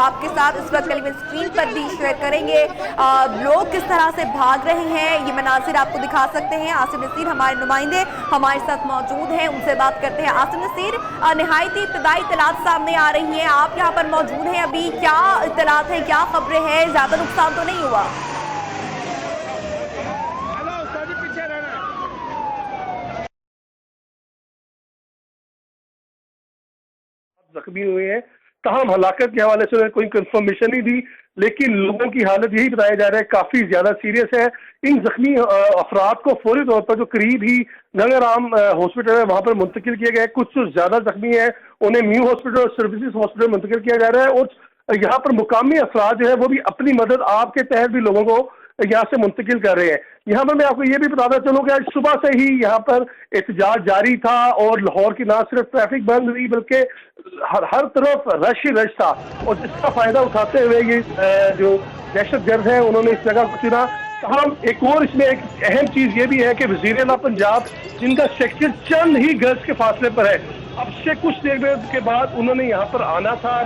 आपके साथ इस वक्त टेलीविजन स्क्रीन पर भी शेयर करेंगे। लोग किस तरह से भाग रहे हैं ये मनाजिर आपको दिखा सकते हैं। आसिम नसीर हमारे नुमाइंदे हमारे साथ मौजूद हैं, उनसे बात करते हैं। आसिम नसीर, निहायती इब्तदाई इत्तलात सामने आ रही हैं, आप यहाँ पर मौजूद हैं, अभी क्या इत्तलात है, क्या खबरें हैं, ज्यादा नुकसान तो नहीं हुआ? जख्मी हुए हैं, तमाम हलाकत के हवाले से कोई कंफर्मेशन नहीं दी, लेकिन लोगों की हालत यही बताया जा रहा है काफी ज्यादा सीरियस है। इन जख्मी अफराद को फौरी तौर पर जो करीब ही गंगाराम हॉस्पिटल है वहां पर मुंतकिल किया गया है। कुछ जो ज्यादा जख्मी है उन्हें न्यू हॉस्पिटल और सर्विसेज हॉस्पिटल मुंतकिल किया जा रहा है, और यहाँ पर मुकामी अफराद जो है वो भी अपनी मदद आपके तहत भी लोगों को यहाँ से मुंतकिल कर रहे हैं। यहाँ पर मैं आपको ये भी बताता चलूँ कि आज सुबह से ही यहाँ पर एहतजाज जारी था और लाहौर की ना सिर्फ ट्रैफिक बंद हुई बल्कि हर तरफ रश ही रश था, और जिसका फायदा उठाते हुए ये जो दहशतगर्द है उन्होंने इस जगह को चुना। हम एक और इसमें एक अहम चीज ये भी है कि वजीर आला पंजाब जिनका सेक्टर चंद ही गज के फासले पर है, अब से कुछ देर के बाद उन्होंने यहाँ पर आना था।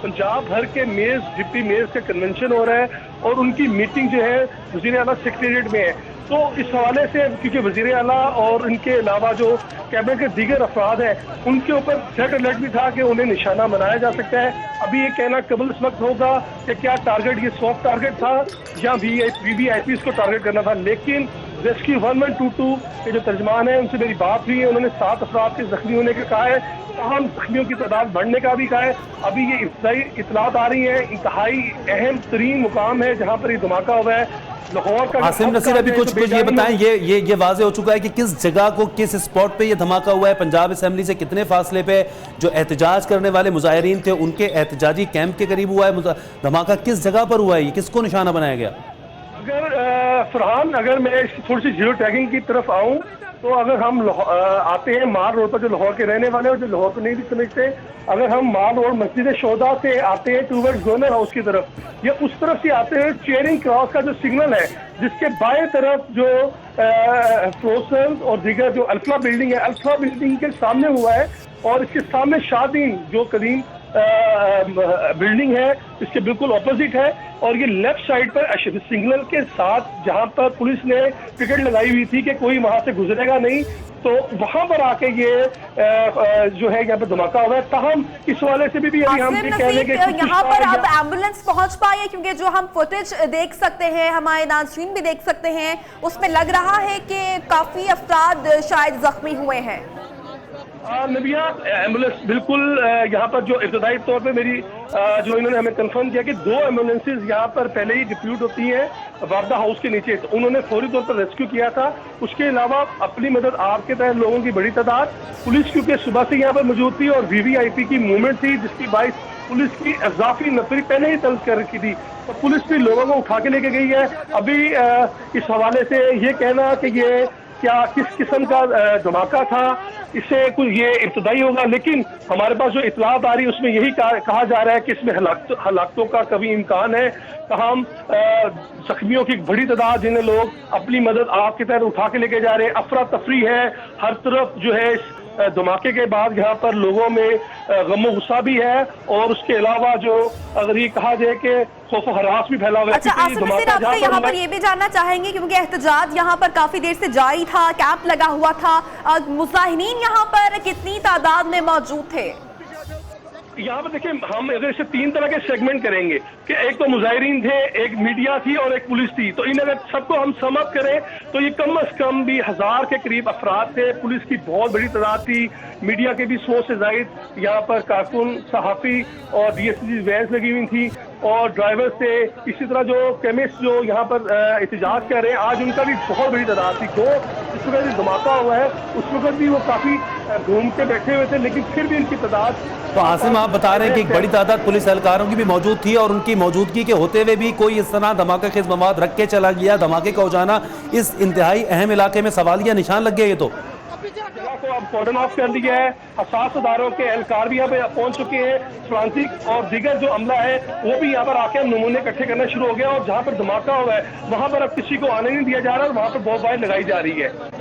पंजाब भर के मेयर्स डिप्टी मेयर्स का कन्वेंशन हो रहा है और उनकी मीटिंग जो है वजीर आला सेक्रेटेरिएट में है। तो इस हवाले से क्योंकि वजीर आला और इनके अलावा जो कैबिनेट के दीगर अफराद हैं उनके ऊपर रेड अलर्ट भी था कि उन्हें निशाना बनाया जा सकता है। अभी ये कहना कबल इस वक्त होगा कि क्या टारगेट ये सॉफ्ट टारगेट था या VVIPs को टारगेट करना था, लेकिन रेस्क्यू 1122 के जो तर्जमान है उनसे मेरी बात हुई है, उन्होंने 7 अफराद के जख्मी होने का कहा है, तमाम जख्मियों की तादाद बढ़ने का भी कहा है। अभी ये इब्तदाई इतलात आ रही है, इंतहाई अहम तरीन मुकाम है जहाँ पर ये धमाका हुआ है लाहौर का। आसिम नसीर, अभी कुछ ये बताएं, ये वाजे हो चुका है कि किस जगह को किस स्पॉट पे ये धमाका हुआ है? पंजाब असेंबली से कितने फासले पे जो एहतजाज करने वाले मुजाहिरीन थे उनके एहतजाजी कैंप के करीब हुआ है धमाका? किस जगह पर हुआ है, ये किसको निशाना बनाया गया? फरहान, अगर मैं थोड़ी सी जीरो टैगिंग की तरफ आऊं तो अगर हम आते हैं मार रोड पर, जो लाहौर के रहने वाले और जो लाहौर को नहीं भी समझते, अगर हम मार रोड मस्जिद शोदा से आते हैं टूवर्ड्स गवर्नर हाउस की तरफ, या उस तरफ से आते हैं चेयरिंग क्रॉस का जो सिग्नल है जिसके बाएं तरफ जो फ्रोसन और दीगर जो अल्फा बिल्डिंग है, अल्फा बिल्डिंग के सामने हुआ है, और इसके सामने शादीन जो कदीम बिल्डिंग है इसके बिल्कुल ऑपोजिट है, और ये लेफ्ट साइड पर सिग्नल के साथ जहां पर पुलिस ने टिकट लगाई हुई थी कि कोई वहां से गुजरेगा नहीं, तो वहां पर आके ये जो है यहाँ पर धमाका हुआ है। ताहम इस वाले से भी अभी हम ये कह रहे हैं कि यहाँ पर अब एम्बुलेंस पहुंच पाई है, क्योंकि जो हम फुटेज देख सकते हैं, हमारे नाज़रीन भी देख सकते हैं, उसमें लग रहा है कि काफी अफराद शायद जख्मी हुए हैं। नबिया, एम्बुलेंस बिल्कुल यहाँ पर जो इब्तदाई तौर पे मेरी जो इन्होंने हमें कंफर्म किया कि 2 एम्बुलेंसेज यहाँ पर पहले ही डिप्यूट होती हैं वारदा हाउस के नीचे, तो उन्होंने फौरी तौर पर रेस्क्यू किया था। उसके अलावा अपनी मदद आपके तहत लोगों की बड़ी तादाद पुलिस क्योंकि सुबह से यहाँ पर मौजूद थी और VVIP की मूवमेंट थी जिसकी बाइस पुलिस की इजाफी नफरी पहले ही तलब कर रखी थी, तो पुलिस भी लोगों को उठा के लेके गई है। अभी इस हवाले से ये कहना कि ये क्या किस किस्म का धमाका था, इससे कुछ ये इब्तदाई होगा, लेकिन हमारे पास जो इतलात आ रही है उसमें यही कहा जा रहा है कि इसमें हलाकतों का कभी इम्कान है। तमाम जख्मियों की बड़ी तादाद जिन्हें लोग अपनी मदद आपके तहत उठा के लेके जा रहे हैं, अफरा तफरी है हर तरफ जो है। धमाके के बाद यहाँ पर लोगों में गमो गुस्सा भी है, और उसके अलावा जो अगर ये कहा जाए कि खौफ हरास भी फैला हुआ है। अच्छा आसिम नसीर, आपसे यहाँ पर ये भी जानना चाहेंगे क्योंकि एहतजाज यहाँ पर काफी देर से जारी था, कैंप लगा हुआ था, मुजाहिरीन यहाँ पर कितनी तादाद में मौजूद थे? यहाँ पर देखिए, हम अगर इसे 3 तरह के सेगमेंट करेंगे कि एक तो मुजाहिरीन थे, एक मीडिया थी और एक पुलिस थी, तो इन अगर सबको हम सम अप करें तो ये कम से कम भी 1000 के करीब अफराद थे। पुलिस की बहुत बड़ी तादाद थी, मीडिया के भी 100 से जायद यहाँ पर कारकुन, सहाफ़ी और DSP वैन्स लगी हुई थी, और ड्राइवर से इसी तरह जो केमिस्ट जो यहाँ पर एहतजाज कर रहे हैं आज उनका भी बहुत बड़ी तादाद थी। जो जिस वक्त धमाका हुआ है उस वक्त भी वो काफी घूम के बैठे हुए थे, लेकिन फिर भी इनकी तादाद। तो आसिम, आप बता रहे हैं कि एक बड़ी तादाद पुलिस एहलकारों की भी मौजूद थी और उनकी मौजूदगी के होते हुए भी कोई इस तरह धमाका खेज मवाद रख के चला गया, धमाके का हो जाना इस इंतहाई अहम इलाके में सवालिया निशान लग गया। ये तो जगह को अब कॉर्डन ऑफ कर दिया है, हसास अदारों के एहलकार भी यहाँ पे पहुंच चुके हैं, फ्रांसिक और दीगर जो अमला है वो भी यहाँ पर आकर नमूने इकट्ठे करना शुरू हो गया, और जहाँ पर धमाका हुआ है वहां पर अब किसी को आने नहीं दिया जा रहा, वहां पर बहुत लगाई जा रही है।